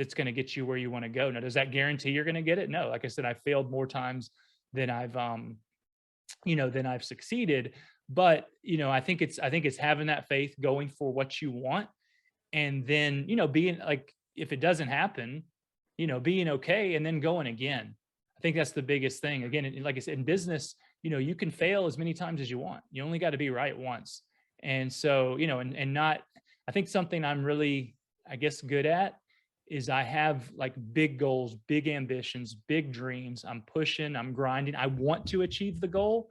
that's going to get you where you want to go. Now, does that guarantee you're going to get it? No. Like I said, I failed more times than I've succeeded. But, I think it's having that faith, going for what you want. And then, being like, if it doesn't happen, being okay and then going again. I think that's the biggest thing. Again, like I said, in business, you can fail as many times as you want. You only got to be right once. And so, and not, I think something I'm really, I guess, good at is I have like big goals, big ambitions, big dreams. I'm pushing, I'm grinding. I want to achieve the goal,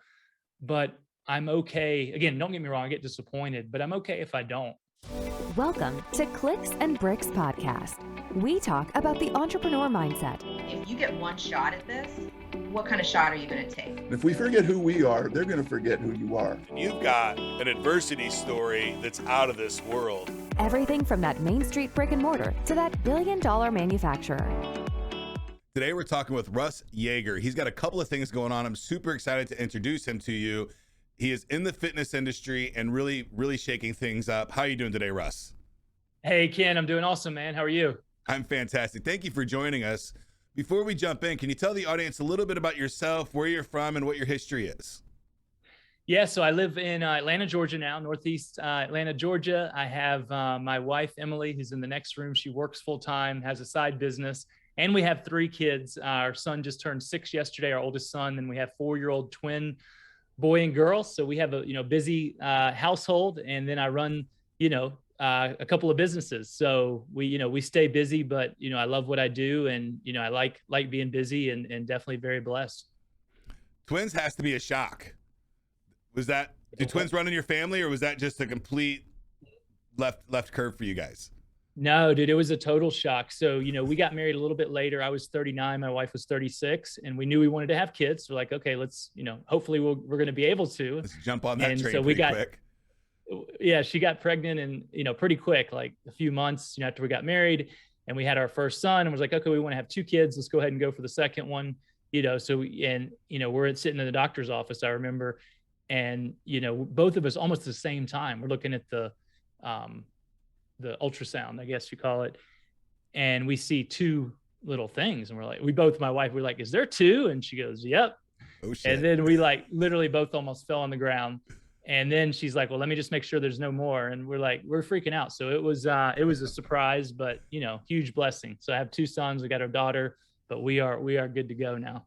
but I'm okay. Again, don't get me wrong, I get disappointed, but I'm okay if I don't. Welcome to Clicks and Bricks Podcast. We talk about the entrepreneur mindset. If you get one shot at this, what kind of shot are you going to take? If we forget who we are, they're going to forget who you are. You've got an adversity story that's out of this world. Everything from that Main Street brick and mortar to that billion-dollar manufacturer. Today we're talking with Russ Yeager. He's got a couple of things going on. I'm super excited to introduce him to you. He is in the fitness industry and really, really shaking things up. How are you doing today, Russ? Hey, Ken, I'm doing awesome, man. How are you? I'm fantastic. Thank you for joining us. Before we jump in, can you tell the audience a little bit about yourself, where you're from, and what your history is? Yeah, so I live in Atlanta, Georgia now, Northeast Atlanta, Georgia. I have my wife, Emily, who's in the next room. She works full-time, has a side business, and we have 3 kids. Our son just turned 6 yesterday, our oldest son, and we have 4-year-old twin boy and girl. So we have a busy household, and then I run a couple of businesses. So we stay busy, but I love what I do, and I like being busy, and definitely very blessed. Twins has to be a shock. Did twins run in your family, or was that just a complete left curve for you guys? No, dude, it was a total shock. So, we got married a little bit later. I was 39, my wife was 36, and we knew we wanted to have kids. We're like, okay, let's, hopefully we're going to be able to. Let's jump on that train so quick. Yeah, she got pregnant and, pretty quick, like a few months, after we got married, and we had our first son, and was like, okay, we want to have 2 kids. Let's go ahead and go for the second one, we're sitting in the doctor's office, I remember. And, both of us almost at the same time, we're looking at the ultrasound, I guess you call it. And we see 2 little things. And we're like, my wife, we're like, is there 2? And she goes, yep. Oh, shit. And then we literally both almost fell on the ground. And then she's like, well, let me just make sure there's no more. And we're freaking out. So it was a surprise, but huge blessing. So I have 2 sons, we got our daughter, but we are good to go now.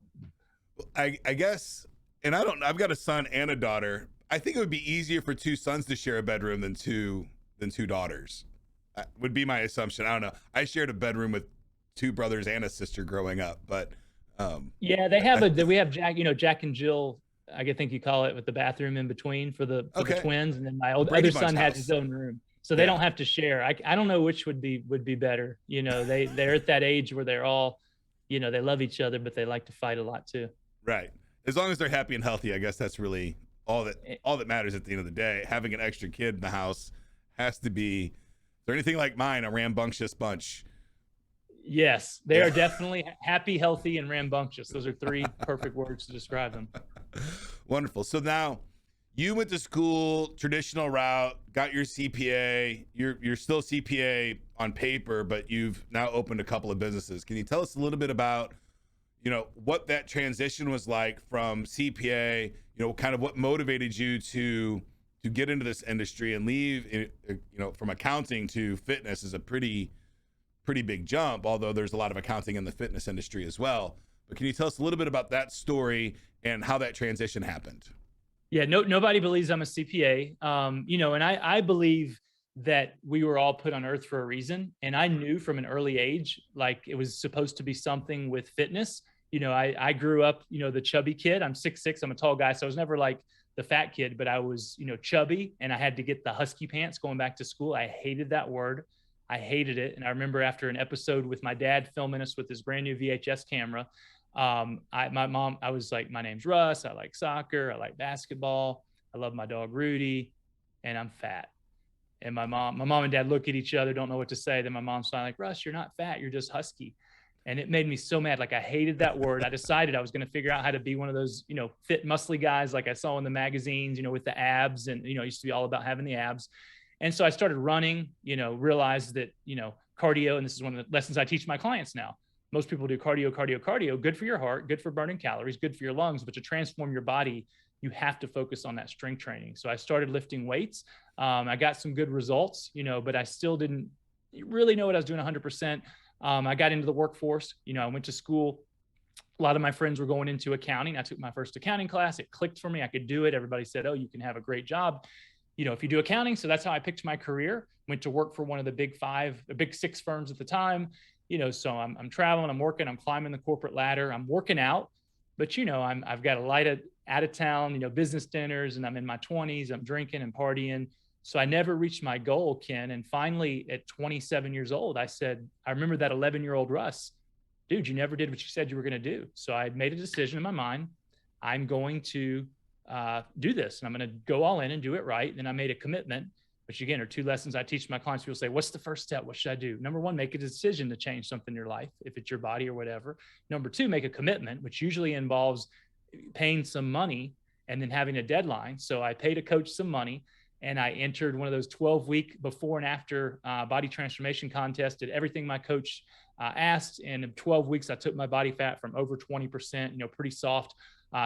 I guess, and I've got a son and a daughter. I think it would be easier for 2 sons to share a bedroom than two daughters. Would be my assumption. I don't know. I shared a bedroom with 2 brothers and a sister growing up, but yeah, we have Jack, Jack and Jill, I think you call it, with the bathroom in between for the twins, and then my other son has his own room, so they don't have to share. I don't know which would be better. They're at that age where they're all, they love each other, but they like to fight a lot too. Right. As long as they're happy and healthy, I guess that's really all that matters at the end of the day. Having an extra kid in the house has to be. Is there anything like mine, a rambunctious bunch? Yes, they are definitely happy, healthy, and rambunctious. Those are 3 perfect words to describe them. Wonderful. So now you went to school, traditional route, got your CPA. You're still CPA on paper, but you've now opened a couple of businesses. Can you tell us a little bit about, what that transition was like from CPA, kind of what motivated you to get into this industry and leave, from accounting to fitness is a pretty big jump, although there's a lot of accounting in the fitness industry as well. But can you tell us a little bit about that story and how that transition happened? Yeah, nobody believes I'm a CPA. And I believe that we were all put on earth for a reason. And I knew from an early age, like it was supposed to be something with fitness. I grew up, the chubby kid. I'm 6'6", I'm a tall guy. So I was never like the fat kid, but I was, chubby, and I had to get the husky pants going back to school. I hated that word. I hated it. And I remember after an episode with my dad filming us with his brand new VHS camera, I was like, my name's Russ. I like soccer. I like basketball. I love my dog, Rudy, and I'm fat. And my mom and dad look at each other, don't know what to say. Then my mom's like, Russ, you're not fat. You're just husky. And it made me so mad. Like I hated that word. I decided I was going to figure out how to be one of those, fit, muscly guys like I saw in the magazines, with the abs, and, it used to be all about having the abs. And so I started running, realized that, cardio, and this is one of the lessons I teach my clients now. Most people do cardio, good for your heart, good for burning calories, good for your lungs, but to transform your body, you have to focus on that strength training. So I started lifting weights. I got some good results, but I still didn't really know what I was doing 100%. I got into the workforce. I went to school. A lot of my friends were going into accounting. I took my first accounting class. It clicked for me. I could do it. Everybody said, oh, you can have a great job, if you do accounting. So that's how I picked my career. Went to work for one of the big 6 firms at the time. So I'm traveling, I'm working, I'm climbing the corporate ladder, I'm working out, but I've got a light out of town, business dinners, and I'm in my 20s, I'm drinking and partying. So I never reached my goal, Ken. And finally at 27 years old, I remember that 11-year-old Russ, dude, you never did what you said you were going to do. So I made a decision in my mind. I'm going to do this, and I'm going to go all in and do it right. And then I made a commitment, which again are 2 lessons I teach my clients. People say, what's the first step? What should I do? Number 1, make a decision to change something in your life, if it's your body or whatever. Number 2, make a commitment, which usually involves paying some money and then having a deadline. So I paid a coach some money, and I entered one of those 12-week before and after body transformation contests, did everything my coach asked. And in 12 weeks, I took my body fat from over 20%, pretty soft,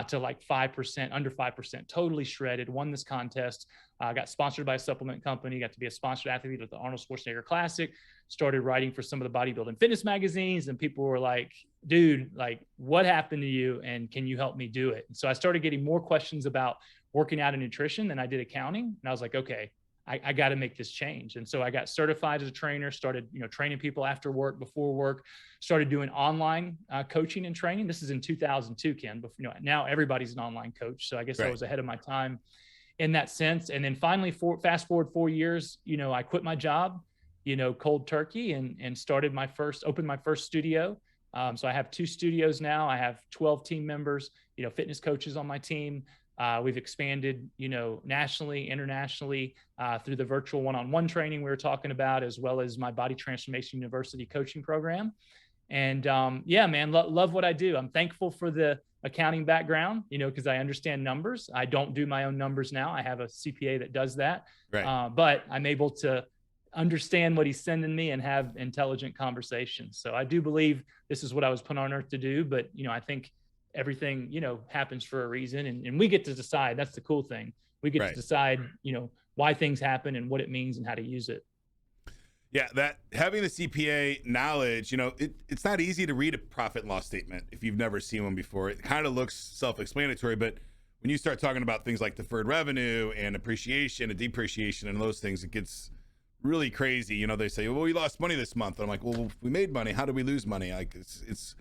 to like 5%, under 5%, totally shredded, won this contest, got sponsored by a supplement company, got to be a sponsored athlete at the Arnold Schwarzenegger Classic, started writing for some of the bodybuilding fitness magazines. And people were like, dude, like, what happened to you? And can you help me do it? And so I started getting more questions about working out and nutrition than I did accounting. And I was like, okay, I got to make this change. And so I got certified as a trainer, started, training people after work, before work, started doing online coaching and training. This is in 2002, Ken, but now everybody's an online coach. So I guess I was ahead of my time in that sense. And then finally, fast forward 4 years, I quit my job, cold turkey, and opened my first studio. So I have 2 studios now. I have 12 team members, fitness coaches on my team. We've expanded, nationally, internationally, through the virtual one-on-one training we were talking about, as well as my Body Transformation University coaching program. And yeah, man, love what I do. I'm thankful for the accounting background, because I understand numbers. I don't do my own numbers now. I have a CPA that does that. Right. But I'm able to understand what he's sending me and have intelligent conversations. So I do believe this is what I was put on earth to do. But, I think everything, happens for a reason, and we get to decide. That's the cool thing. We get to decide, why things happen and what it means and how to use it. Yeah, that having the CPA knowledge, it's not easy to read a profit and loss statement if you've never seen one before. It kind of looks self-explanatory, but when you start talking about things like deferred revenue and appreciation and depreciation and those things, it gets really crazy. They say, well, we lost money this month. And I'm like, well, we made money. How do we lose money? Like it's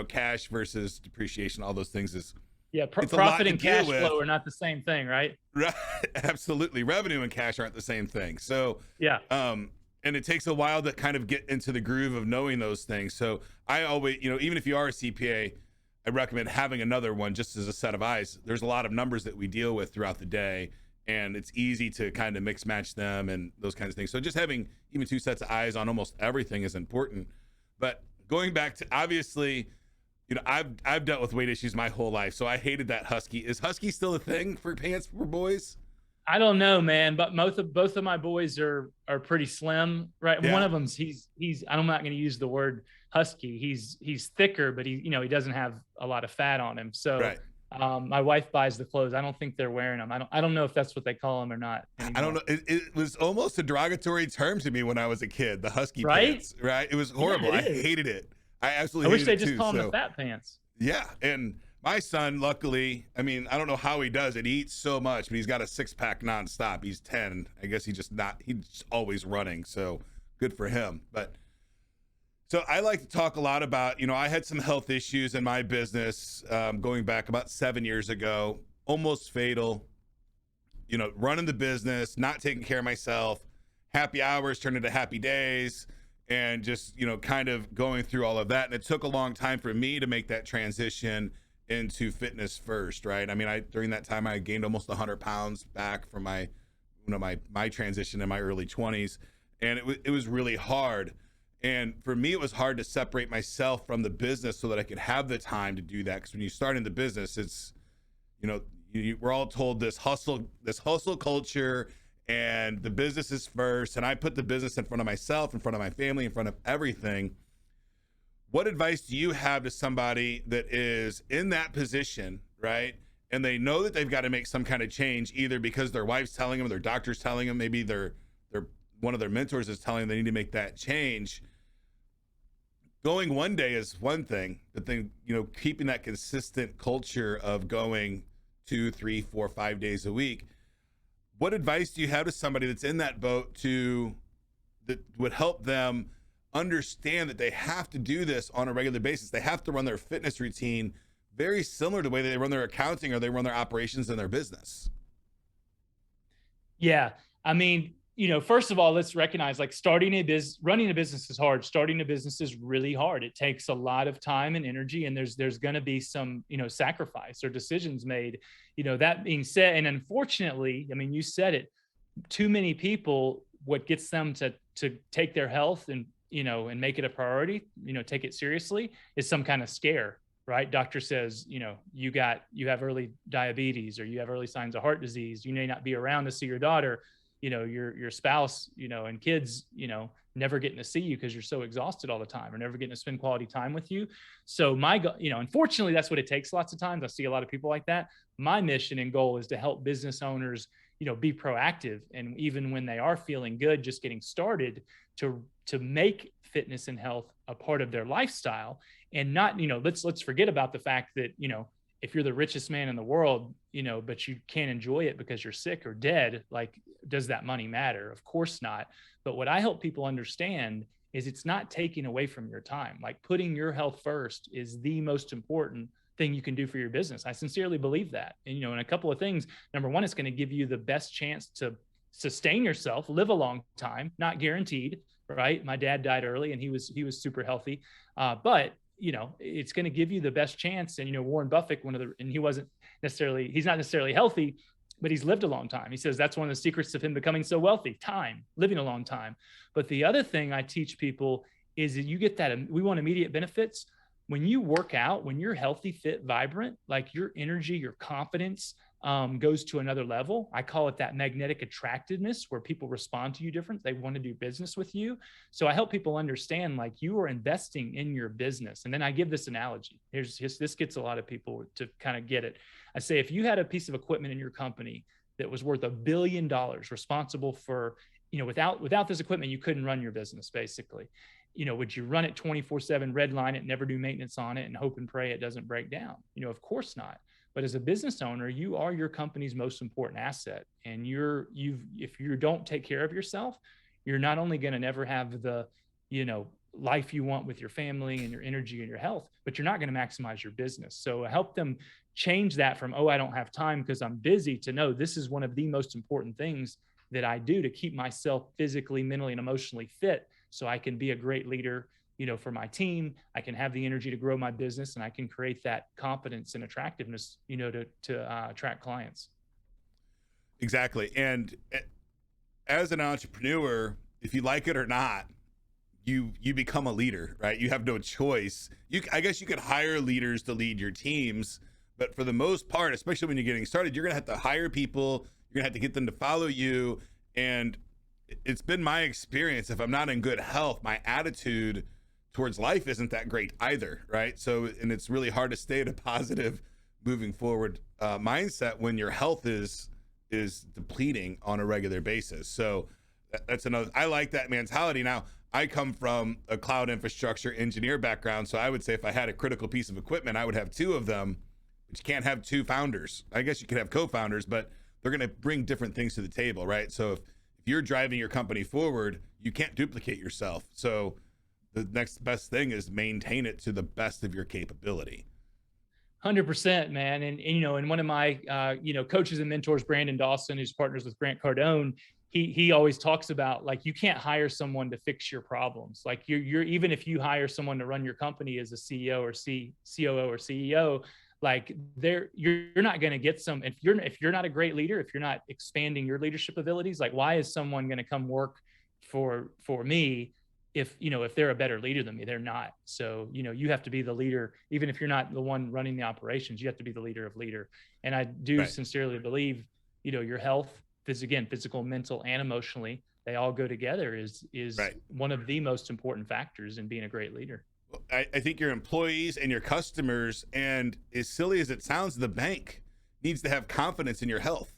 cash versus depreciation, all those things is. Yeah, profit and cash flow are not the same thing, right? Right, absolutely. Revenue and cash aren't the same thing. So yeah, and it takes a while to kind of get into the groove of knowing those things. So I always, even if you are a CPA, I recommend having another one just as a set of eyes. There's a lot of numbers that we deal with throughout the day, and it's easy to kind of mix match them and those kinds of things. So just having even 2 sets of eyes on almost everything is important. But going back to, obviously, I've dealt with weight issues my whole life, so I hated that husky. Is husky still a thing for pants for boys? I don't know, man, but both of my boys are pretty slim, right? Yeah. One of them's he's I'm not going to use the word husky. He's thicker, but he doesn't have a lot of fat on him. So my wife buys the clothes. I don't think they're wearing them. I don't know if that's what they call them or not anymore. I don't know. It was almost a derogatory term to me when I was a kid. The husky pants, right? It was horrible. Yeah, I hated it. I absolutely. I wish they just call them the fat pants. Yeah, and my son, luckily, I don't know how he does it. He eats so much, but he's got a 6-pack nonstop. He's 10. I guess he's always running. So good for him. But so I like to talk a lot about, I had some health issues in my business going back about 7 years ago, almost fatal. Running the business, not taking care of myself, happy hours turned into happy days. And just, kind of going through all of that. And it took a long time for me to make that transition into fitness first, right? During that time, I gained almost 100 pounds back from my transition in my early 20s. And it was really hard. And for me, it was hard to separate myself from the business so that I could have the time to do that. Because when you start in the business, it's, we're all told this hustle culture, and the business is first, and I put the business in front of myself, in front of my family, in front of everything. What advice do you have to somebody that is in that position, right? And they know that they've got to make some kind of change, either because their wife's telling them, their doctor's telling them, maybe their one of their mentors is telling them they need to make that change. Going one day is one thing, but then, keeping that consistent culture of going 2, 3, 4, 5 days a week. What advice do you have to somebody that's in that boat that would help them understand that they have to do this on a regular basis? They have to run their fitness routine very similar to the way they run their accounting or they run their operations in their business. Yeah. I mean, first of all, let's recognize running a business is hard. Starting a business is really hard. It takes a lot of time and energy, and there's going to be some, sacrifice or decisions made. That being said, and unfortunately, I mean, you said it, too many people, what gets them to take their health and, and make it a priority, take it seriously, is some kind of scare, right? Doctor says, you have early diabetes, or you have early signs of heart disease. You may not be around to see your daughter. Your spouse, and kids, never getting to see you because you're so exhausted all the time, or never getting to spend quality time with you. So unfortunately, that's what it takes lots of times. I see a lot of people like that. My mission and goal is to help business owners, be proactive. And even when they are feeling good, just getting started, to make fitness and health a part of their lifestyle, and not, let's forget about the fact that, if you're the richest man in the world, but you can't enjoy it because you're sick or dead, like, does that money matter? Of course not. But what I help people understand is it's not taking away from your time. Like, putting your health first is the most important thing you can do for your business. I sincerely believe that. And, and a couple of things. Number one, it's going to give you the best chance to sustain yourself, live a long time, not guaranteed, right? My dad died early, and he was super healthy. But it's going to give you the best chance. And, Warren Buffett, he's not necessarily healthy, but he's lived a long time. He says that's one of the secrets of him becoming so wealthy: time, living a long time. But the other thing I teach people is that you get that, we want immediate benefits. When you work out, when you're healthy, fit, vibrant, like, your energy, your confidence goes to another level. I call it that magnetic attractiveness, where people respond to you different. They want to do business with you. So I help people understand, like, you are investing in your business. And then I give this analogy. This gets a lot of people to kind of get it. I say, if you had a piece of equipment in your company that was worth $1 billion, responsible for, without this equipment, you couldn't run your business, basically. Would you run it 24/7, redline it, never do maintenance on it, and hope and pray it doesn't break down? Of course not. But as a business owner, you are your company's most important asset. And if you don't take care of yourself, you're not only going to never have the, life you want with your family and your energy and your health, but you're not going to maximize your business. So I help them change that from, I don't have time because I'm busy, to no, this is one of the most important things that I do to keep myself physically, mentally, and emotionally fit, so I can be a great leader, for my team. I can have the energy to grow my business, and I can create that confidence and attractiveness, to attract clients. Exactly. And as an entrepreneur, if you like it or not, you become a leader, right? You have no choice. I guess you could hire leaders to lead your teams, but for the most part, especially when you're getting started, you're going to have to hire people. You're going to have to get them to follow you. And it's been my experience, if I'm not in good health, my attitude towards life isn't that great either, right? So, and it's really hard to stay at a positive, moving forward mindset when your health is depleting on a regular basis. So that's another, I like that mentality. Now, I come from a cloud infrastructure engineer background, so I would say if I had a critical piece of equipment, I would have two of them, but you can't have two founders. I guess you could have co-founders, but they're going to bring different things to the table, right? So if you're driving your company forward, you can't duplicate yourself. So the next best thing is maintain it to the best of your capability. 100%, man. And one of my, coaches and mentors, Brandon Dawson, who's partners with Grand Cardone, he always talks about, like, you can't hire someone to fix your problems. Like, you're even if you hire someone to run your company as a CEO or COO or CEO, like, you're not going to get some, if you're not a great leader, if you're not expanding your leadership abilities, like, why is someone going to come work for me if they're a better leader than me? They're not. So, you have to be the leader. Even if you're not the one running the operations, you have to be the leader of leader. And I do sincerely believe, your health physical, mental, and emotionally, they all go together is Right. one of the most important factors in being a great leader. I think your employees and your customers, and as silly as it sounds, the bank needs to have confidence in your health,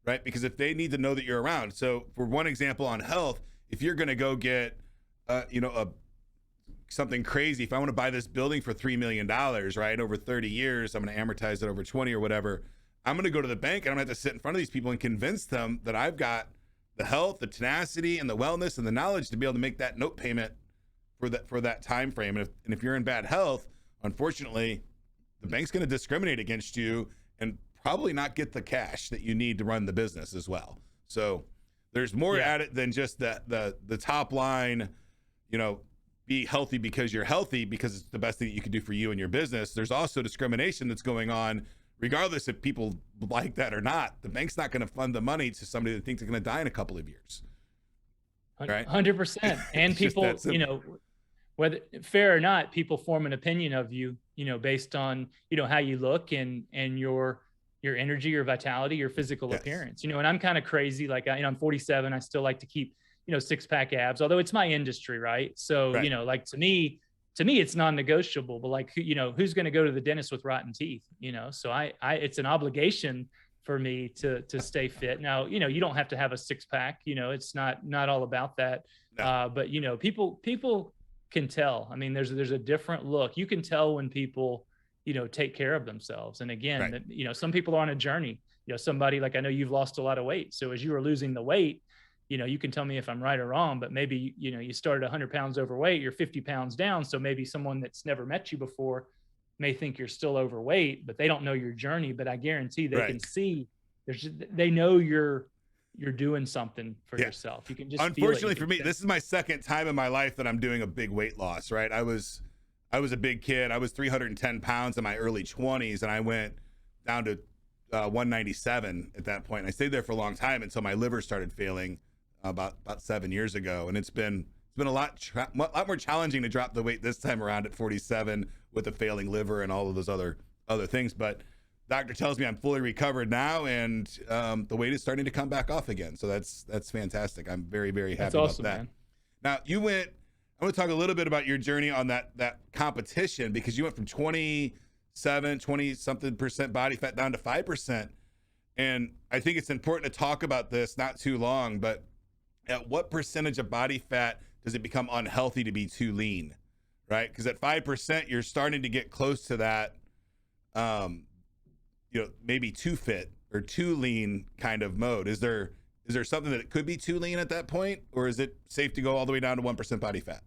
right? Because if they need to know that you're around. So for one example on health, if you're going to go get, something crazy, if I want to buy this building for $3 million, right, over 30 years, I'm going to amortize it over 20 or whatever. I'm going to go to the bank and I'm going to have to sit in front of these people and convince them that I've got the health, the tenacity, and the wellness and the knowledge to be able to make that note payment for that time frame. And if you're in bad health, unfortunately, the bank's going to discriminate against you and probably not get the cash that you need to run the business as well. So there's more at it than just the top line, be healthy because you're healthy, because it's the best thing that you can do for you and your business. There's also discrimination that's going on, regardless if people like that or not. The bank's not going to fund the money to somebody that thinks they're going to die in a couple of years. Right? 100%. And people, whether fair or not, people form an opinion of you, based on, how you look and your energy, your vitality, your physical appearance, and I'm kind of crazy. Like, I'm 47. I still like to keep, 6-pack abs, although it's my industry. Right. So, right. Like to me, it's non-negotiable, but like, who's going to go to the dentist with rotten teeth, so it's an obligation for me to stay fit. Now, you don't have to have a 6-pack, it's not all about that. No. But people can tell. I mean, there's a different look. You can tell when people, take care of themselves. And again, right. Some people are on a journey, somebody like, I know you've lost a lot of weight. So as you were losing the weight, you can tell me if I'm right or wrong, but maybe, you started 100 pounds overweight, you're 50 pounds down. So maybe someone that's never met you before may think you're still overweight, but they don't know your journey. But I guarantee they can see they know you're doing something for yourself. You can just unfortunately for me, this is my second time in my life that I'm doing a big weight loss, right? I was a big kid. I was 310 pounds in my early 20s, and I went down to 197 at that point. And I stayed there for a long time until my liver started failing about 7 years ago. And it's been a lot more challenging to drop the weight this time around at 47 with a failing liver and all of those other things. But doctor tells me I'm fully recovered now, and the weight is starting to come back off again. So that's fantastic. I'm very, very happy about that. Man. Now I want to talk a little bit about your journey on that competition, because you went from 20 something percent body fat down to 5%. And I think it's important to talk about this, not too long, but at what percentage of body fat does it become unhealthy to be too lean, right? Because at 5%, you're starting to get close to that, maybe too fit or too lean kind of mode. Is there something that it could be too lean at that point, or is it safe to go all the way down to 1% body fat?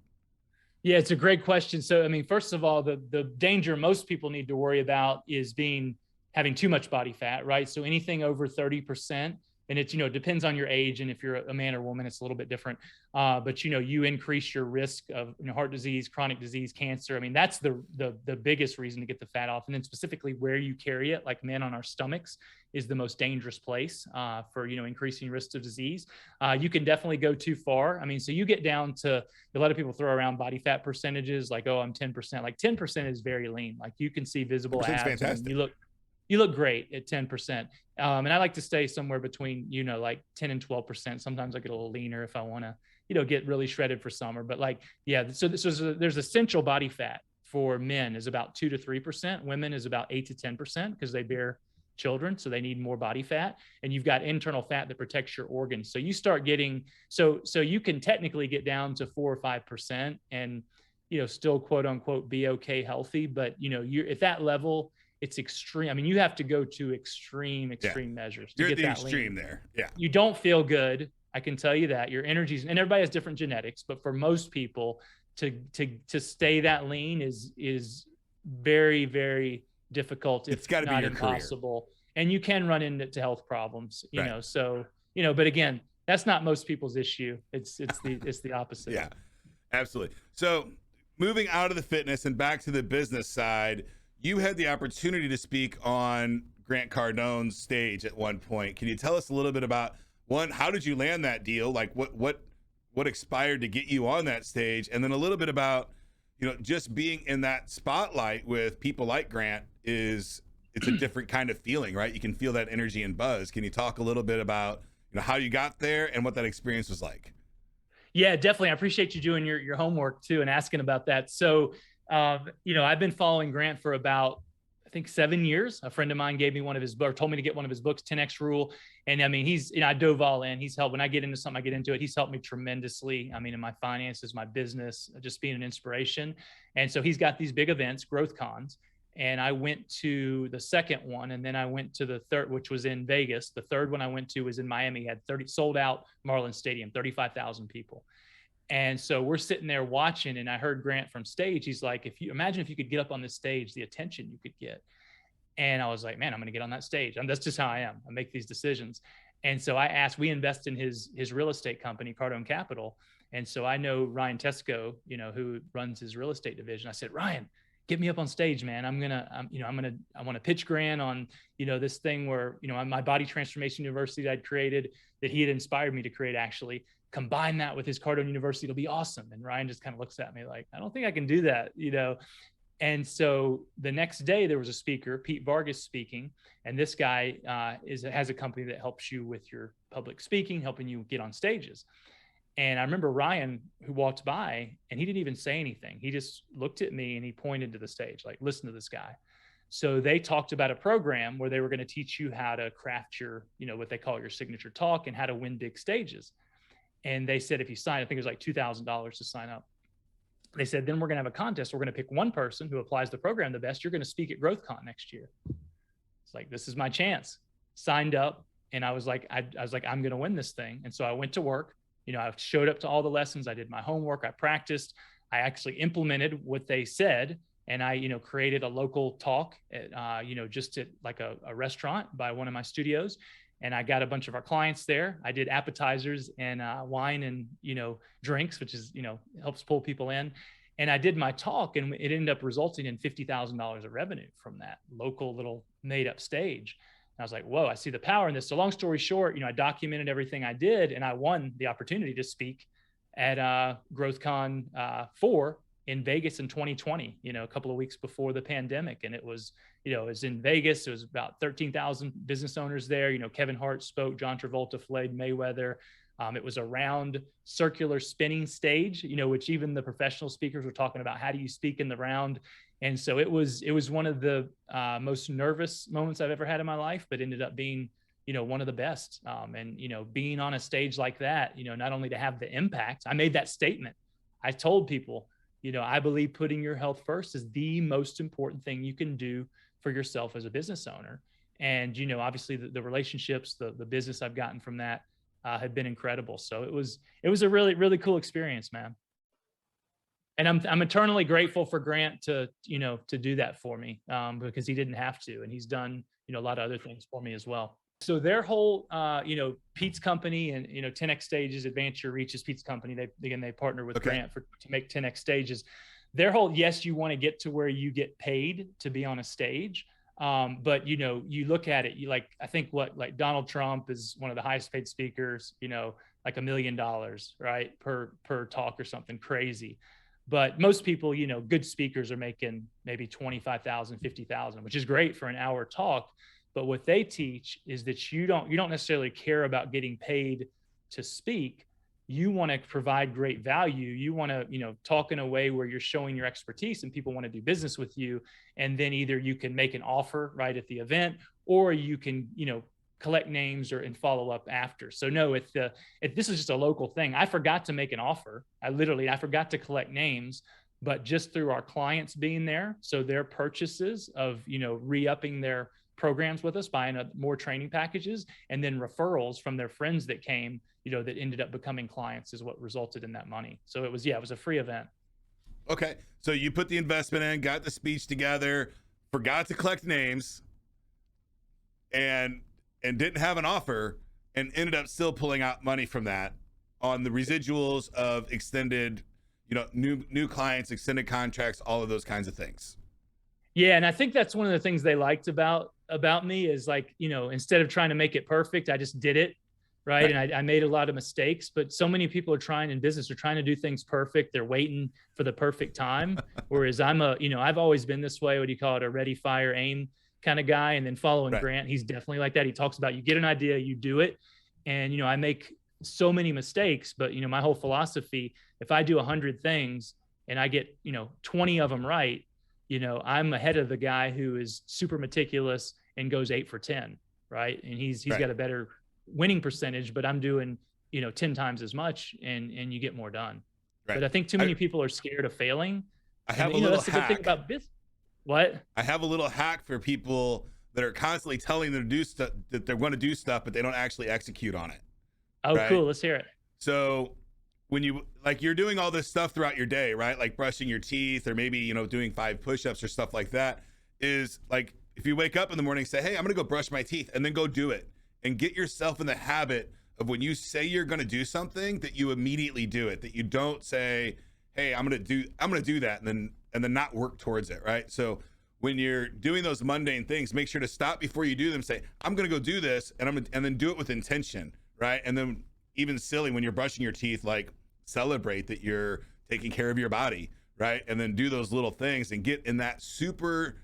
Yeah, it's a great question. So, I mean, first of all, the danger most people need to worry about is having too much body fat, right? So anything over 30%, and it's, depends on your age. And if you're a man or woman, it's a little bit different. But, you increase your risk of heart disease, chronic disease, cancer. I mean, that's the biggest reason to get the fat off. And then specifically where you carry it, like men on our stomachs, is the most dangerous place for, increasing risk of disease. You can definitely go too far. I mean, so you get down to, a lot of people throw around body fat percentages like, oh, I'm 10%. Like 10% is very lean. Like you can see visible abs. Fantastic. You look great at 10%. And I like to stay somewhere between, like 10 and 12%. Sometimes I get a little leaner if I want to, get really shredded for summer. But so there's essential body fat for men is about 2 to 3%. Women is about 8 to 10% because they bear children. So they need more body fat. And you've got internal fat that protects your organs. So you start getting, so you can technically get down to 4 or 5% and, still quote unquote, be okay healthy. But, you're at that level, it's extreme. I mean, you have to go to extreme measures to get that extreme lean. there. Yeah. You don't feel good. I can tell you that. Your energies, and everybody has different genetics, but for most people to stay that lean is very, very difficult. It's got to be your impossible. Career. And you can run into health problems, right. So, but again, that's not most people's issue. It's the opposite. Yeah, absolutely. So moving out of the fitness and back to the business side, you had the opportunity to speak on Grand Cardone's stage at one point. Can you tell us a little bit about, one, how did you land that deal? Like what expired to get you on that stage? And then a little bit about, just being in that spotlight with people like Grant it's a different kind of feeling, right? You can feel that energy and buzz. Can you talk a little bit about, how you got there and what that experience was like. Yeah, definitely. I appreciate you doing your homework too and asking about that. So, I've been following Grant for about, I think 7 years. A friend of mine gave me one of his books, told me to get one of his books, 10X Rule. And I mean, I dove all in. He's helped when I get into something, I get into it. He's helped me tremendously. I mean, in my finances, my business, just being an inspiration. And so he's got these big events, growth cons. And I went to the second one, and then I went to the third, which was in Vegas. The third one I went to was in Miami. He had 30 sold out Marlins Stadium, 35,000 people. And so we're sitting there watching, and I heard Grant from stage. He's like, imagine if you could get up on this stage, the attention you could get. And I was like, man, I'm going to get on that stage. That's just how I am. I make these decisions. And so I asked, we invest in his real estate company, Cardone Capital. And so I know Ryan Tesco, who runs his real estate division. I said, Ryan, get me up on stage, man. I want to pitch Grant on, this thing where, my body transformation university that I'd created, that he had inspired me to create, actually combine that with his Cardone University. It'll be awesome. And Ryan just kind of looks at me like, I don't think I can do that, And so the next day there was a speaker, Pete Vargas, speaking. And this guy has a company that helps you with your public speaking, helping you get on stages. And I remember Ryan, who walked by, and he didn't even say anything. He just looked at me and he pointed to the stage, like, listen to this guy. So they talked about a program where they were going to teach you how to craft your, what they call your signature talk and how to win big stages. And they said, if you sign, I think it was like $2,000 to sign up. They said, then we're going to have a contest. We're going to pick one person who applies the program the best. You're going to speak at GrowthCon next year. It's like, this is my chance. Signed up. And I was like, I'm going to win this thing. And so I went to work. I showed up to all the lessons. I did my homework. I practiced. I actually implemented what they said. And I, created a local talk at, just at like a restaurant by one of my studios. And I got a bunch of our clients there. I did appetizers and wine and, drinks, which is, helps pull people in. And I did my talk, and it ended up resulting in $50,000 of revenue from that local little made up stage. And I was like, whoa, I see the power in this. So long story short, I documented everything I did, and I won the opportunity to speak at GrowthCon 4 in Vegas in 2020, a couple of weeks before the pandemic. And it was, it was in Vegas. It was about 13,000 business owners there. Kevin Hart spoke, John Travolta, Floyd Mayweather. It was a round circular spinning stage, which even the professional speakers were talking about, how do you speak in the round? And so it was one of the most nervous moments I've ever had in my life, but ended up being, one of the best. And, being on a stage like that, not only to have the impact, I made that statement. I told people, I believe putting your health first is the most important thing you can do for yourself as a business owner. And, obviously the relationships, the business I've gotten from that have been incredible. So it was a really, really cool experience, man. And I'm eternally grateful for Grant to do that for me, because he didn't have to, and he's done, a lot of other things for me as well. So their whole, Pete's company and, 10X Stages, Advance Your Reach is Pete's company. They partner with Grant to make 10X Stages. Their whole, yes, you want to get to where you get paid to be on a stage. But, you look at it, I think like Donald Trump is one of the highest paid speakers, like $1 million, right? Per talk or something crazy. But most people, good speakers are making maybe 25,000, 50,000, which is great for an hour talk. But what they teach is that you don't necessarily care about getting paid to speak. You want to provide great value. You want to, talk in a way where you're showing your expertise and people want to do business with you. And then either you can make an offer right at the event, or you can, collect names and follow up after. So no, if this is just a local thing, I forgot to make an offer. I forgot to collect names, but just through our clients being there. So their purchases of, re-upping their programs with us, buying more training packages, and then referrals from their friends that came, that ended up becoming clients is what resulted in that money. So it was a free event. Okay. So you put the investment in, got the speech together, forgot to collect names, and didn't have an offer, and ended up still pulling out money from that on the residuals of extended, new clients, extended contracts, all of those kinds of things. Yeah. And I think that's one of the things they liked about me is instead of trying to make it perfect, I just did it. Right. And I made a lot of mistakes, but so many people are trying in business, are trying to do things perfect. They're waiting for the perfect time. Whereas I've always been this way. What do you call it? A ready, fire, aim kind of guy. And then following Grant, he's definitely like that. He talks about, you get an idea, you do it. And, I make so many mistakes, but, my whole philosophy, if I do 100 things and I get, 20 of them right, I'm ahead of the guy who is super meticulous and goes 8 for 10. Right. And he's Right. got a better winning percentage, but I'm doing, 10 times as much, and you get more done. Right. But I think too many people are scared of failing. I have And, a little that's the good thing hack. about business. What? I have a little hack for people that are constantly telling them to do stuff, that they're going to do stuff, but they don't actually execute on it. Oh, Right. cool. Let's hear it. So when you're doing all this stuff throughout your day, right? Like brushing your teeth, or maybe, doing 5 push-ups or stuff like that, is like, if you wake up in the morning, say, hey, I'm going to go brush my teeth, and then go do it, and get yourself in the habit of, when you say you're going to do something, that you immediately do it, that you don't say, hey, I'm going to do that, and then not work towards it. Right. So when you're doing those mundane things, make sure to stop before you do them. Say, I'm going to go do this, and then do it with intention. Right. And then, even silly, when you're brushing your teeth, like, celebrate that you're taking care of your body. Right. And then do those little things and get in that super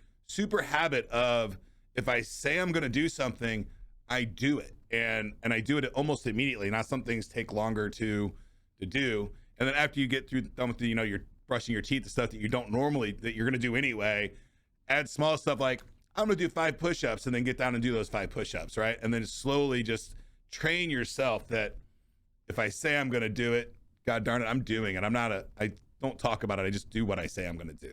habit of, if I say I'm going to do something, I do it. And I do it almost immediately. Now, some things take longer to do. And then after you get done with you're brushing your teeth, the stuff that you don't normally, that you're going to do anyway, add small stuff like, I'm going to do 5 push-ups, and then get down and do those 5 push-ups. Right. And then slowly just train yourself that, if I say I'm going to do it, God darn it, I'm doing it. I don't talk about it. I just do what I say I'm going to do.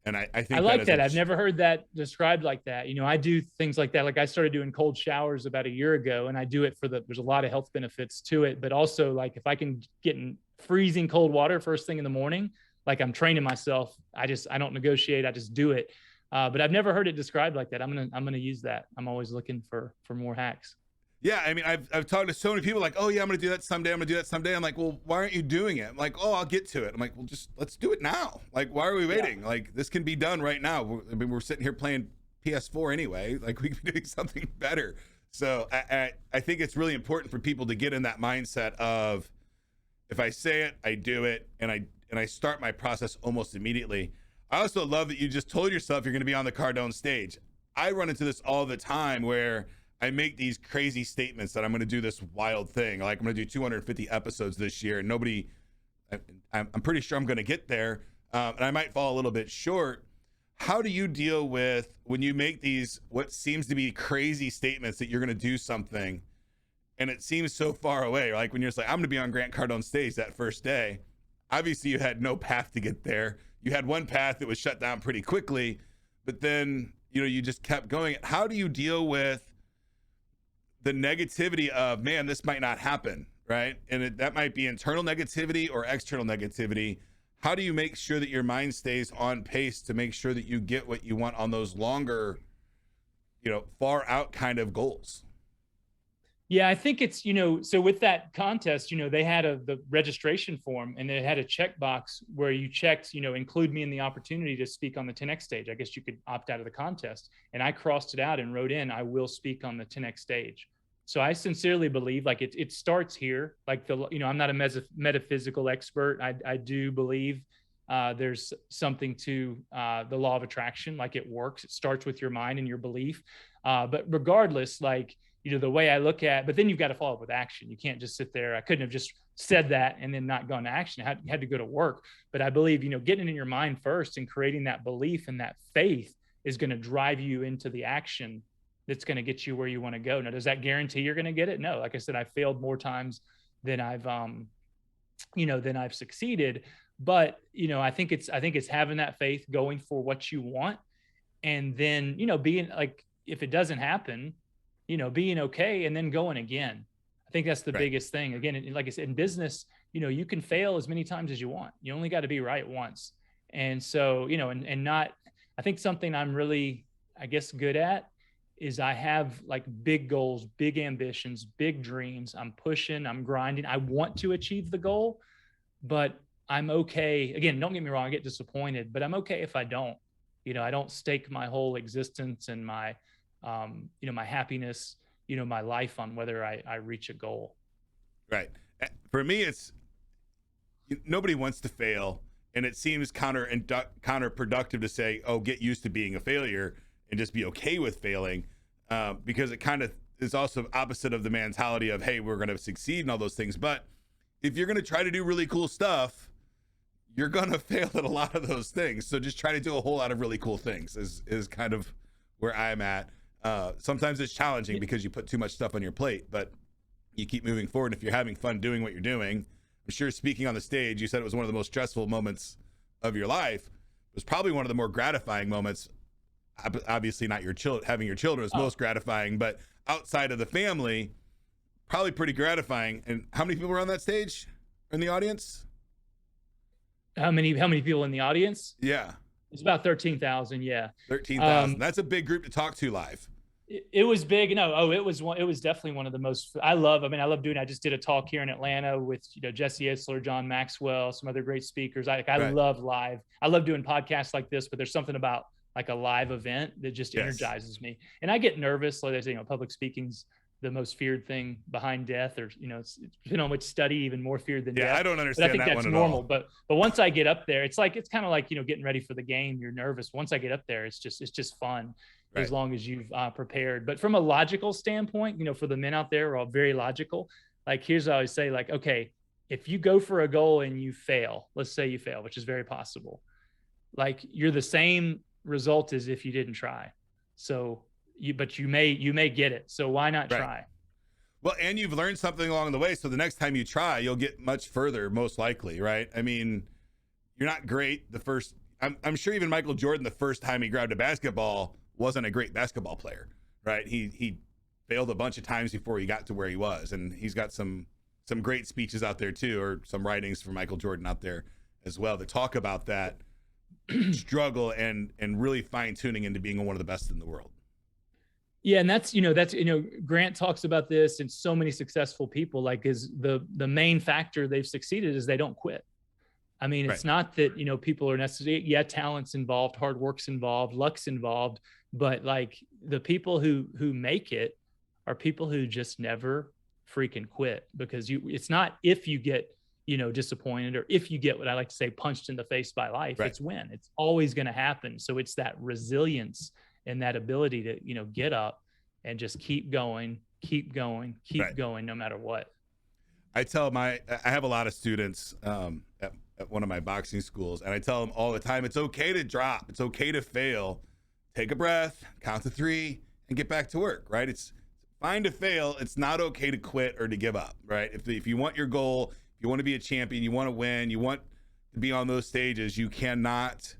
And I think I like that. I've never heard that described like that. I do things like that. Like, I started doing cold showers about a year ago, and I do it there's a lot of health benefits to it, but also, like, if I can get in freezing cold water first thing in the morning, like, I'm training myself. I don't negotiate. I just do it. But I've never heard it described like that. I'm going to use that. I'm always looking for more hacks. Yeah, I mean, I've talked to so many people, like, oh yeah, I'm gonna do that someday. I'm gonna do that someday. I'm like, well, why aren't you doing it? I'm like, oh, I'll get to it. I'm like, well, just let's do it now. Like, why are we waiting? Yeah. Like, this can be done right now. We're sitting here playing PS4 anyway. Like, we could be doing something better. So I think it's really important for people to get in that mindset of, if I say it, I do it, and I start my process almost immediately. I also love that you just told yourself you're gonna be on the Cardone stage. I run into this all the time, where I make these crazy statements that I'm going to do this wild thing. Like, I'm going to do 250 episodes this year, and I'm pretty sure I'm going to get there. And I might fall a little bit short. How do you deal with, when you make these, what seems to be crazy statements that you're going to do something, and it seems so far away? Like, when you're just like, I'm going to be on Grand Cardone stage that first day. Obviously you had no path to get there. You had one path that was shut down pretty quickly, but then, you just kept going. How do you deal with the negativity of, man, this might not happen, right? And that might be internal negativity or external negativity. How do you make sure that your mind stays on pace to make sure that you get what you want on those longer, far out kind of goals? Yeah, I think it's, so with that contest, they had the registration form, and they had a checkbox where you checked, include me in the opportunity to speak on the 10X stage. I guess you could opt out of the contest. And I crossed it out and wrote in, I will speak on the 10X stage. So I sincerely believe, like, it starts here. Like, I'm not a metaphysical expert. I do believe there's something to the law of attraction. Like, it works. It starts with your mind and your belief. But regardless, like, the way I look at, but then you've got to follow up with action. You can't just sit there. I couldn't have just said that and then not gone to action. I had to go to work. But I believe, getting it in your mind first and creating that belief and that faith is going to drive you into the action that's going to get you where you want to go. Now, does that guarantee you're going to get it? No. Like I said, I failed more times than I've succeeded. But, I think it's having that faith, going for what you want. And then, being like, if it doesn't happen, being okay, and then going again. I think that's the biggest thing. Again, like I said, in business, you can fail as many times as you want. You only got to be right once. And so, and not, I think something I'm really, I guess, good at is I have like big goals, big ambitions, big dreams. I'm pushing, I'm grinding. I want to achieve the goal, but I'm okay. Again, don't get me wrong, I get disappointed, but I'm okay if I don't. I don't stake my whole existence and my my happiness, my life on whether I reach a goal. Right. For me, it's, nobody wants to fail, and it seems counterproductive to say, oh, get used to being a failure and just be okay with failing, because it kind of is also opposite of the mentality of, hey, we're going to succeed in all those things. But if you're going to try to do really cool stuff, you're going to fail at a lot of those things. So just try to do a whole lot of really cool things is kind of where I'm at. Sometimes it's challenging because you put too much stuff on your plate, but you keep moving forward. If you're having fun doing what you're doing, I'm sure speaking on the stage, you said it was one of the most stressful moments of your life. It was probably one of the more gratifying moments. Obviously not having your children is most gratifying, but outside of the family, probably pretty gratifying. And how many people were on that stage in the audience? How many people in the audience? Yeah. It's about 13,000. Yeah. 13,000. That's a big group to talk to live. It was big. No, it was definitely one of the most, I love doing, I just did a talk here in Atlanta with, Jesse Itzler, John Maxwell, some other great speakers. I love live. I love doing podcasts like this, but there's something about like a live event that just energizes me. And I get nervous. Like they say, public speaking's the most feared thing behind death, or, it's depending on which study, even more feared than death. Yeah, I don't understand but I think that's normal. But once I get up there, it's kind of like, getting ready for the game. You're nervous. Once I get up there, it's just fun. Right. As long as you've prepared. But from a logical standpoint, for the men out there, we're all very logical. Like, here's what I always say, like, okay, if you go for a goal and you fail, let's say you fail, which is very possible. Like, you're the same result as if you didn't try. So you may get it. So why not try? Well, and you've learned something along the way. So the next time you try, you'll get much further, most likely, right? I mean, you're not great the first, I'm sure even Michael Jordan, the first time he grabbed a basketball, wasn't a great basketball player, right? He failed a bunch of times before he got to where he was. And he's got some great speeches out there too, or some writings from Michael Jordan out there as well that talk about that struggle and really fine tuning into being one of the best in the world. Yeah. And that's Grant talks about this, and so many successful people, like, is the main factor they've succeeded is they don't quit. I mean, it's not that, people are necessarily, talent's involved, hard work's involved, luck's involved, but like the people who make it are people who just never freaking quit, because it's not if you get, disappointed, or if you get what I like to say, punched in the face by life, it's when. It's always going to happen. So it's that resilience and that ability to, get up and just keep going, going, no matter what. I have a lot of students at one of my boxing schools, and I tell them all the time, it's okay to drop. It's okay to fail. Take a breath, count to 3, and get back to work, right? It's fine to fail. It's not okay to quit or to give up, right? If you want your goal, if you want to be a champion, you want to win, you want to be on those stages, you cannot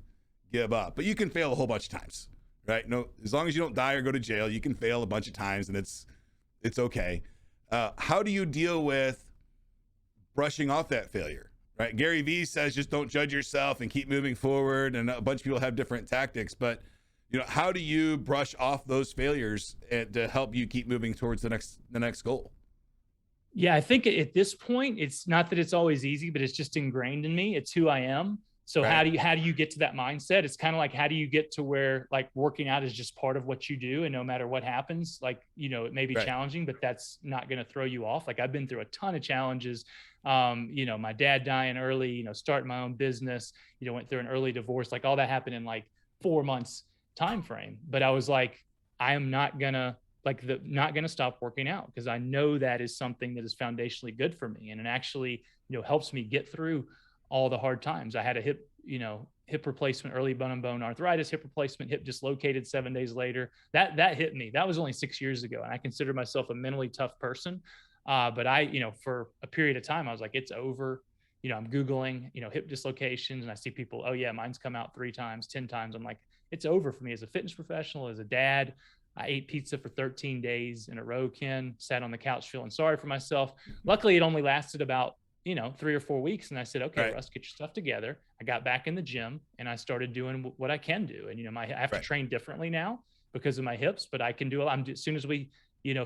give up. But you can fail a whole bunch of times, right? No, as long as you don't die or go to jail, you can fail a bunch of times, and it's okay. How do you deal with brushing off that failure? Right. Gary Vee says just don't judge yourself and keep moving forward. And a bunch of people have different tactics. But, how do you brush off those failures to help you keep moving towards the next goal? Yeah, I think at this point, it's not that it's always easy, but it's just ingrained in me. It's who I am. So how do you get to that mindset? It's kind of like, how do you get to where, like, working out is just part of what you do, and no matter what happens, like, it may be challenging, but that's not going to throw you off. Like, I've been through a ton of challenges. My dad dying early, starting my own business, went through an early divorce, like all that happened in like 4 months time frame. But I was like, I am not gonna stop working out, because I know that is something that is foundationally good for me. And it actually, helps me get through all the hard times. I had a hip replacement, early bone and bone arthritis, hip replacement, hip dislocated 7 days later. That hit me. That was only 6 years ago. And I consider myself a mentally tough person. But I, for a period of time, I was like, it's over. I'm Googling, hip dislocations, and I see people, oh yeah, mine's come out 3 times, 10 times. I'm like, it's over for me as a fitness professional, as a dad. I ate pizza for 13 days in a row, Ken, sat on the couch feeling sorry for myself. Luckily, it only lasted about, 3 or 4 weeks. And I said, okay, Russ, get your stuff together. I got back in the gym and I started doing what I can do. And, I have to train differently now because of my hips, but I can do it. As soon as we,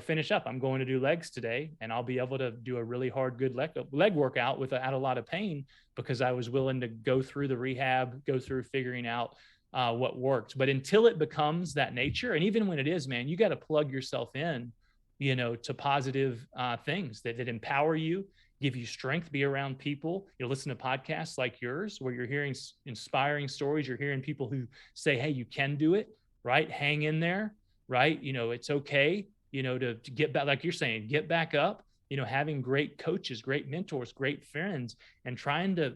finish up, I'm going to do legs today, and I'll be able to do a really hard, good leg workout without a lot of pain, because I was willing to go through the rehab, go through figuring out what worked. But until it becomes that nature, and even when it is, man, you got to plug yourself in, to positive things that empower you, give you strength, be around people, listen to podcasts like yours, where you're hearing inspiring stories. You're hearing people who say, hey, you can do it, right? Hang in there, right? It's okay. to get back, like you're saying, get back up, having great coaches, great mentors, great friends, and trying to,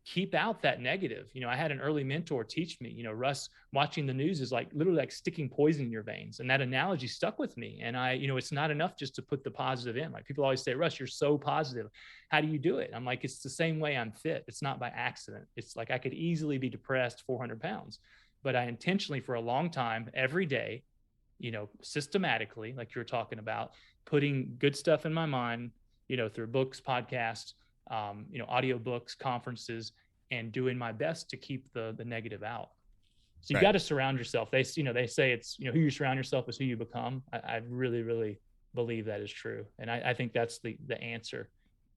keep out that negative. I had an early mentor teach me, Russ, watching the news is like literally like sticking poison in your veins. And that analogy stuck with me. And it's not enough just to put the positive in. Like people always say, Russ, you're so positive. How do you do it? I'm like, it's the same way I'm fit. It's not by accident. It's like I could easily be depressed 400 pounds, but I intentionally for a long time, every day, systematically, like you were talking about, putting good stuff in my mind, through books, podcasts, audio books, conferences, and doing my best to keep the negative out. So you got to surround yourself. They say it's, who you surround yourself is who you become. I really, really believe that is true. And I think that's the answer.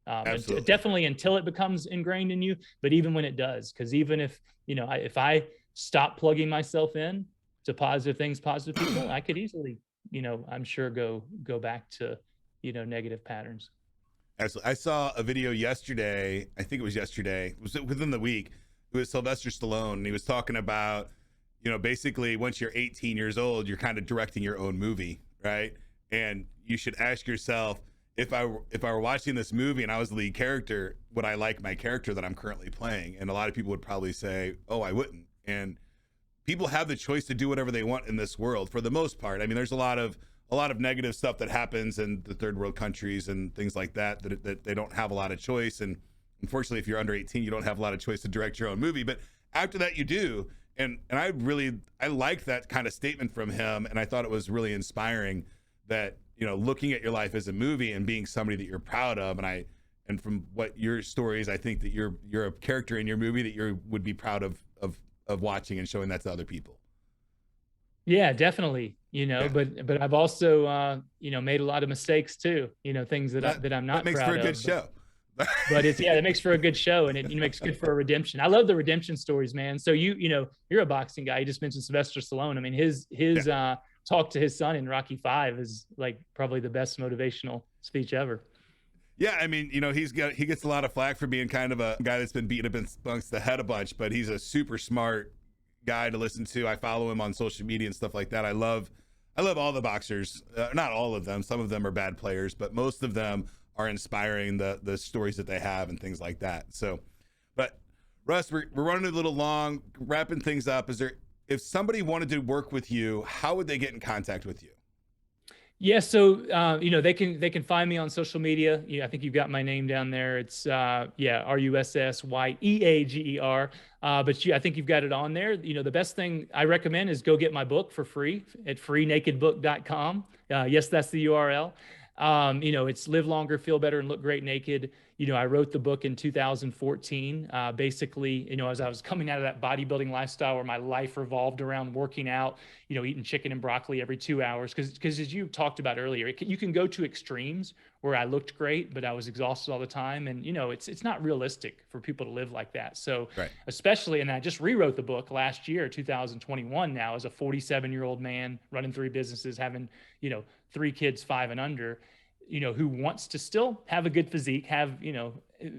Definitely until it becomes ingrained in you. But even when it does, because even if, if I stop plugging myself in to positive things, positive people, I could easily, I'm sure go back to, negative patterns. Absolutely. I saw a video yesterday. I think it was yesterday. It was within the week. It was Sylvester Stallone, and he was talking about, basically once you're 18 years old, you're kind of directing your own movie, right? And you should ask yourself, if I were watching this movie and I was the lead character, would I like my character that I'm currently playing? And a lot of people would probably say, oh, I wouldn't. And people have the choice to do whatever they want in this world for the most part. I mean, there's a lot of negative stuff that happens in the third world countries and things like that they don't have a lot of choice. And unfortunately, if you're under 18, you don't have a lot of choice to direct your own movie. But after that, you do. And I liked that kind of statement from him. And I thought it was really inspiring that, looking at your life as a movie and being somebody that you're proud of. And from what your stories, I think that you're a character in your movie that you would be proud of watching and showing that to other people. Yeah, definitely. But I've also, made a lot of mistakes too, things that I'm not proud of. That makes for a good show. But it makes for a good show, and it makes good for a redemption. I love the redemption stories, man. So you're a boxing guy. You just mentioned Sylvester Stallone. I mean, his talk to his son in Rocky V is like probably the best motivational speech ever. Yeah, I mean, he gets a lot of flack for being kind of a guy that's been beaten up amongst the head a bunch, but he's a super smart guy to listen to. I follow him on social media and stuff like that. I love all the boxers, not all of them. Some of them are bad players, but most of them are inspiring, the stories that they have and things like that. So, but Russ, we're running a little long, wrapping things up. If somebody wanted to work with you, how would they get in contact with you? Yeah, so they can find me on social media. I think you've got my name down there. It's RussYeager. But I think you've got it on there. The best thing I recommend is go get my book for free at freenakedbook.com. Yes, that's the URL. It's Live Longer, Feel Better, and Look Great Naked. I wrote the book in 2014. Basically, as I was coming out of that bodybuilding lifestyle where my life revolved around working out, eating chicken and broccoli every 2 hours. Because as you talked about earlier, you can go to extremes where I looked great, but I was exhausted all the time. And, it's not realistic for people to live like that. So especially, and I just rewrote the book last year, 2021 now, as a 47-year-old man running 3 businesses, having, 3 kids, 5 and under, who wants to still have a good physique,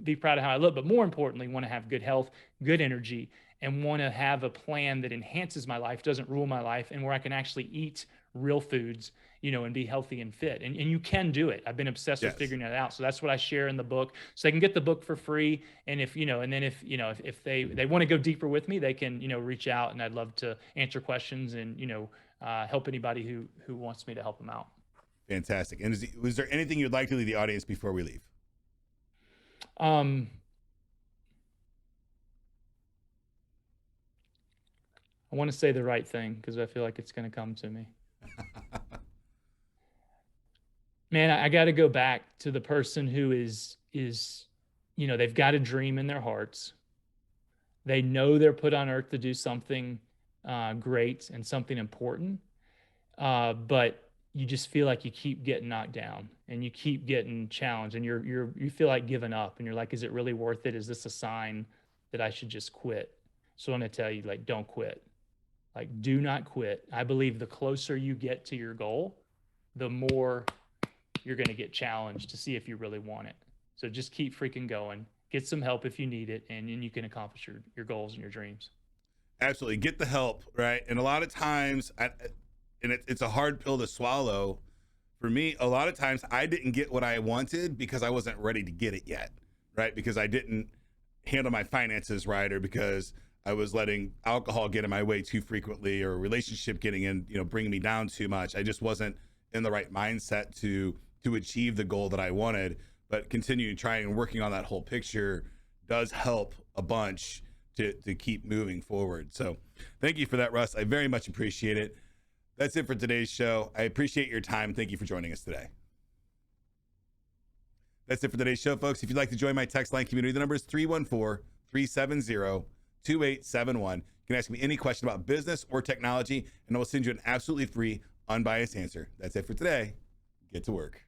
be proud of how I look, but more importantly, want to have good health, good energy, and want to have a plan that enhances my life, doesn't rule my life, and where I can actually eat real foods, and be healthy and fit. And you can do it. I've been obsessed with figuring that out. So that's what I share in the book. So they can get the book for free. And if they want to go deeper with me, they can, reach out, and I'd love to answer questions and, help anybody who wants me to help them out. Fantastic. And was there anything you'd like to leave the audience before we leave? I want to say the right thing because I feel like it's going to come to me. Man, I got to go back to the person who is, they've got a dream in their hearts. They know they're put on earth to do something great and something important. But you just feel like you keep getting knocked down and you keep getting challenged and you feel like giving up and you're like, is it really worth it? Is this a sign that I should just quit? So I'm going to tell you, don't quit. Do not quit. I believe the closer you get to your goal, the more you're going to get challenged to see if you really want it. So just keep freaking going, get some help if you need it. And then you can accomplish your goals and your dreams. Absolutely. Get the help. Right. And a lot of times, it's a hard pill to swallow, for me, a lot of times I didn't get what I wanted because I wasn't ready to get it yet, right? Because I didn't handle my finances right, or because I was letting alcohol get in my way too frequently, or a relationship getting in, bringing me down too much. I just wasn't in the right mindset to achieve the goal that I wanted. But continuing trying and working on that whole picture does help a bunch to keep moving forward. So thank you for that, Russ. I very much appreciate it. That's it for today's show. I appreciate your time. Thank you for joining us today. That's it for today's show, folks. If you'd like to join my text line community, the number is 314-370-2871. You can ask me any question about business or technology, and I will send you an absolutely free, unbiased answer. That's it for today. Get to work.